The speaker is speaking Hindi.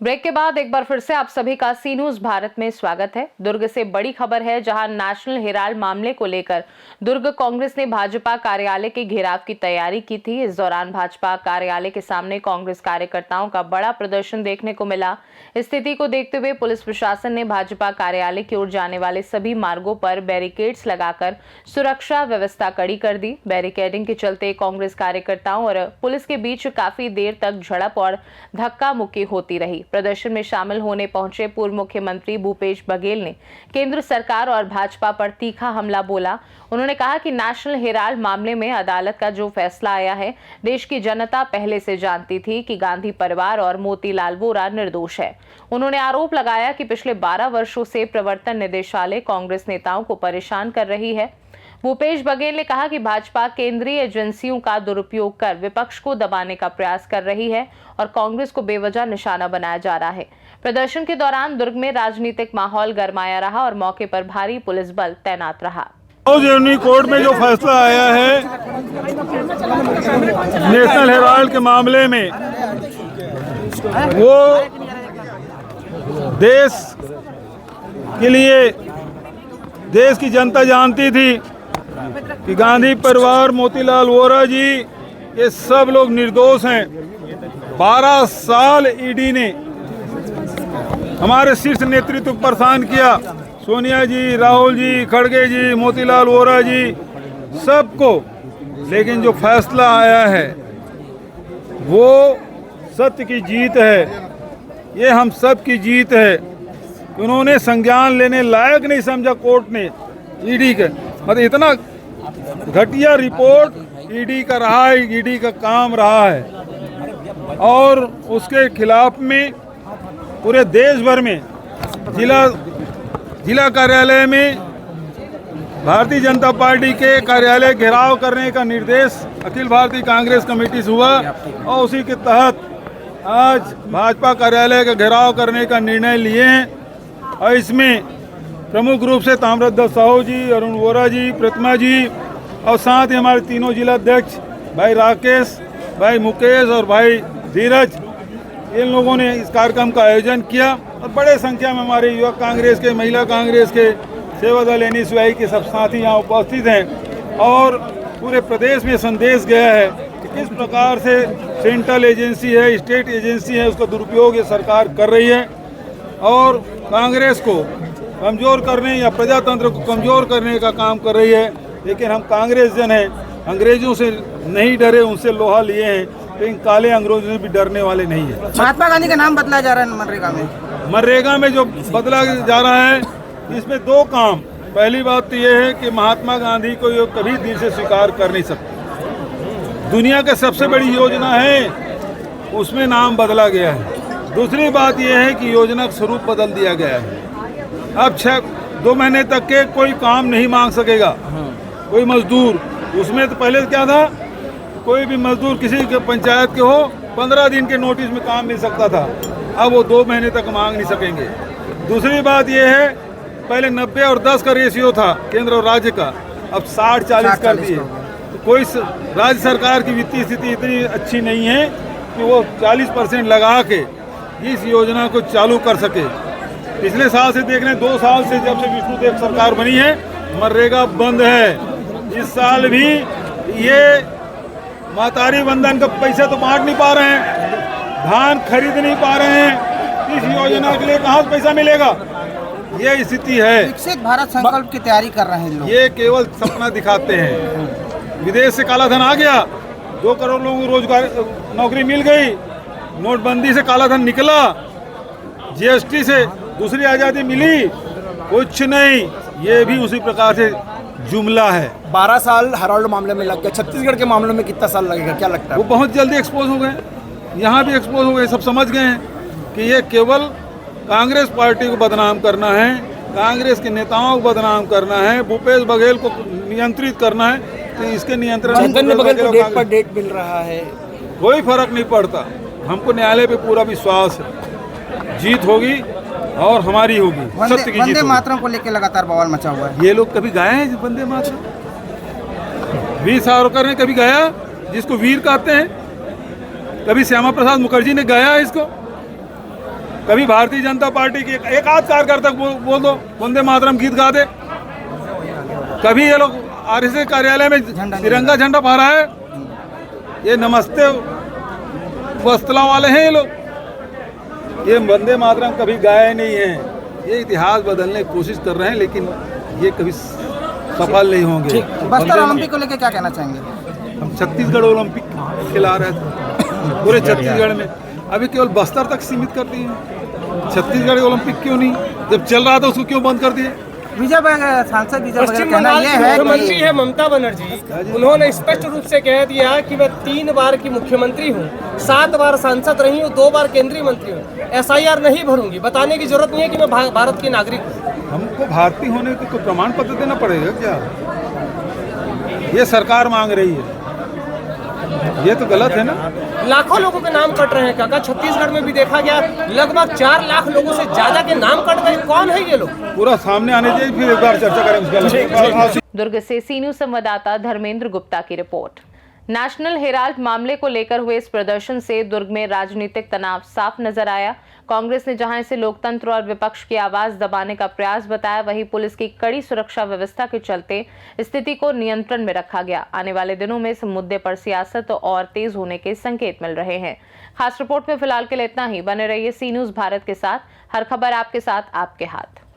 ब्रेक के बाद एक बार फिर से आप सभी का सी न्यूज भारत में स्वागत है। दुर्ग से बड़ी खबर है, जहां नेशनल हेराल्ड मामले को लेकर दुर्ग कांग्रेस ने भाजपा कार्यालय के घेराव की तैयारी की थी। इस दौरान भाजपा कार्यालय के सामने कांग्रेस कार्यकर्ताओं का बड़ा प्रदर्शन देखने को मिला। स्थिति को देखते हुए पुलिस प्रशासन ने भाजपा कार्यालय की ओर जाने वाले सभी मार्गों पर बैरिकेड्स लगाकर सुरक्षा व्यवस्था कड़ी कर दी। बैरिकेडिंग के चलते कांग्रेस कार्यकर्ताओं और पुलिस के बीच काफी देर तक झड़प और धक्का मुक्की होती रही। प्रदर्शन में शामिल होने पहुंचे पूर्व मुख्यमंत्री भूपेश बघेल ने केंद्र सरकार और भाजपा पर तीखा हमला बोला। उन्होंने कहा कि नेशनल हेराल्ड मामले में अदालत का जो फैसला आया है, देश की जनता पहले से जानती थी कि गांधी परिवार और मोतीलाल वोरा निर्दोष है। उन्होंने आरोप लगाया कि पिछले 12 वर्षों से प्रवर्तन निदेशालय कांग्रेस नेताओं को परेशान कर रही है। भूपेश बघेल ने कहा कि भाजपा केंद्रीय एजेंसियों का दुरुपयोग कर विपक्ष को दबाने का प्रयास कर रही है और कांग्रेस को बेवजह निशाना बनाया जा रहा है। प्रदर्शन के दौरान दुर्ग में राजनीतिक माहौल गरमाया रहा और मौके पर भारी पुलिस बल तैनात रहा। कोर्ट में जो फैसला आया है नेशनल हेराल्ड के मामले में, वो देश के लिए देश की जनता जानती थी कि गांधी परिवार, मोतीलाल वोरा जी, ये सब लोग निर्दोष हैं। 12 साल ईडी ने हमारे शीर्ष नेतृत्व को परेशान किया। सोनिया जी, राहुल जी, खड़गे जी, मोतीलाल वोरा जी, सबको। लेकिन जो फैसला आया है वो सत्य की जीत है, ये हम सब की जीत है। उन्होंने संज्ञान लेने लायक नहीं समझा कोर्ट ने ईडी के, मतलब इतना घटिया रिपोर्ट ईडी का रहा है, ईडी का काम रहा है। और उसके खिलाफ में पूरे देश भर में जिला कार्यालय में भारतीय जनता पार्टी के कार्यालय घेराव करने का निर्देश अखिल भारतीय कांग्रेस कमेटी से हुआ और उसी के तहत आज भाजपा कार्यालय का घेराव करने का निर्णय लिए हैं। और इसमें प्रमुख रूप से ताम्रध्वज साहू जी, अरुण वोरा जी, प्रतिमा जी और साथ ही हमारे तीनों जिला अध्यक्ष भाई राकेश, भाई मुकेश और भाई धीरज, इन लोगों ने इस कार्यक्रम का आयोजन किया। और बड़े संख्या में हमारे युवक कांग्रेस के, महिला कांग्रेस के, सेवा दल NSY के सब साथी यहाँ उपस्थित हैं। और पूरे प्रदेश में संदेश गया है कि किस प्रकार से सेंट्रल एजेंसी है, स्टेट एजेंसी है, उसका दुरुपयोग ये सरकार कर रही है और कांग्रेस को कमज़ोर करने या प्रजातंत्र को कमज़ोर करने का काम कर रही है। लेकिन हम कांग्रेस जन हैं, अंग्रेजों से नहीं डरे, उनसे लोहा लिए हैं, लेकिन काले अंग्रेजों से भी डरने वाले नहीं है। महात्मा गांधी का नाम बदला जा रहा है मनरेगा में। मनरेगा में जो बदला जा रहा है, इसमें 2 काम। पहली बात तो ये है कि महात्मा गांधी को ये कभी दिल से स्वीकार कर नहीं सकते। दुनिया की सबसे बड़ी योजना है, उसमें नाम बदला गया है। दूसरी बात यह है कि योजना का स्वरूप बदल दिया गया है। अब 2 महीने तक के कोई काम नहीं मांग सकेगा कोई मजदूर। उसमें तो पहले क्या था, कोई भी मजदूर किसी के पंचायत के हो 15 दिन के नोटिस में काम मिल सकता था, अब वो 2 महीने तक मांग नहीं सकेंगे। दूसरी बात यह है, पहले 90 और 10 का रेशियो था केंद्र और राज्य का, अब 60-40 कर दिए। तो कोई राज्य सरकार की वित्तीय स्थिति इतनी अच्छी नहीं है कि वो 40% लगा के इस योजना को चालू कर सके। पिछले साल से देख रहे हैं, 2 साल से जब से विष्णुदेव सरकार बनी है, मनरेगा बंद है। इस साल भी ये मातारी बंधन का पैसा तो बांट नहीं पा रहे हैं, धान खरीद नहीं पा रहे हैं, इस योजना के लिए कहाँ से पैसा मिलेगा? ये स्थिति है। विकसित भारत संकल्प की तैयारी कर रहे हैं लोग। ये केवल सपना दिखाते हैं। विदेश से काला धन आ गया, 2 करोड़ लोगों को रोजगार, नौकरी मिल गई, नोटबंदी से काला धन निकला, GST से दूसरी आज़ादी मिली, कुछ नहीं। ये भी उसी प्रकार से जुमला है। 12 साल हेराल्ड मामले में लग गया, छत्तीसगढ़ के मामले में कितना साल लगेगा, क्या लगता है? वो बहुत जल्दी एक्सपोज हो गए, यहाँ भी एक्सपोज हो गए। सब समझ गए हैं कि ये केवल कांग्रेस पार्टी को बदनाम करना है, कांग्रेस के नेताओं को बदनाम करना है, भूपेश बघेल को नियंत्रित करना है। तो इसके नियंत्रण को डेट पर डेट मिल रहा है, कोई फर्क नहीं पड़ता। हमको न्यायालय पे पूरा विश्वास है, जीत होगी और हमारी होगी, सत्य की जीत। वंदे मातरम को लेकर लगातार बवाल मचा हुआ है। ये लोग कभी गाए हैं वंदे मातरम? वीर सावरकर ने कभी गाया, जिसको वीर कहते हैं? कभी श्यामा प्रसाद मुखर्जी ने गाया इसको? कभी भारतीय जनता पार्टी के एक आध कार्यकर्ता बोल दो वंदे मातरम गीत गा दे? कभी ये लोग आरएसएस कार्यालय में तिरंगा झंडा फहरा है? ये नमस्ते वस्त्रा वाले हैं ये लोग। ये वंदे मातरम कभी गाए नहीं हैं। ये इतिहास बदलने की कोशिश कर रहे हैं, लेकिन ये कभी सफल नहीं होंगे। बस्तर ओलंपिक को लेकर क्या कहना चाहेंगे? हम छत्तीसगढ़ ओलंपिक खिला रहे थे पूरे छत्तीसगढ़ में, अभी केवल बस्तर तक सीमित कर दिए हैं। छत्तीसगढ़ ओलंपिक क्यों नहीं? जब चल रहा था उसको क्यों बंद कर दिए? विजय सांसद विजय पश्चिम कहना बंगाल ये की है मुख्यमंत्री कि है ममता बनर्जी। उन्होंने स्पष्ट रूप से कह दिया कि मैं 3 बार की मुख्यमंत्री हूँ, 7 बार सांसद रही हूँ, 2 बार केंद्रीय मंत्री हूँ, SIR नहीं भरूंगी। बताने की जरूरत नहीं है कि मैं भारत की नागरिक हूँ। हमको भारतीय होने का कोई प्रमाण पत्र देना पड़ेगा क्या? ये सरकार मांग रही है, ये तो गलत है ना। लाखों लोगों के नाम कट रहे हैं काका। छत्तीसगढ़ में भी देखा गया, लगभग 4 लाख लोगों से ज्यादा के नाम कट गए। कौन है ये लोग? पूरा सामने आने चाहिए, फिर एक बार चर्चा करेंगे उसके। दुर्ग से सी न्यूज संवाददाता धर्मेंद्र गुप्ता की रिपोर्ट। नेशनल हेराल्ड मामले को लेकर हुए इस प्रदर्शन से दुर्ग में राजनीतिक तनाव साफ नजर आया। कांग्रेस ने जहां इसे लोकतंत्र और विपक्ष की आवाज दबाने का प्रयास बताया, वहीं पुलिस की कड़ी सुरक्षा व्यवस्था के चलते स्थिति को नियंत्रण में रखा गया। आने वाले दिनों में इस मुद्दे पर सियासत और तेज होने के संकेत मिल रहे हैं। खास रिपोर्ट में फिलहाल के लिए इतना ही। बने रहिए सी न्यूज भारत के साथ। हर खबर आपके साथ, आपके हाथ।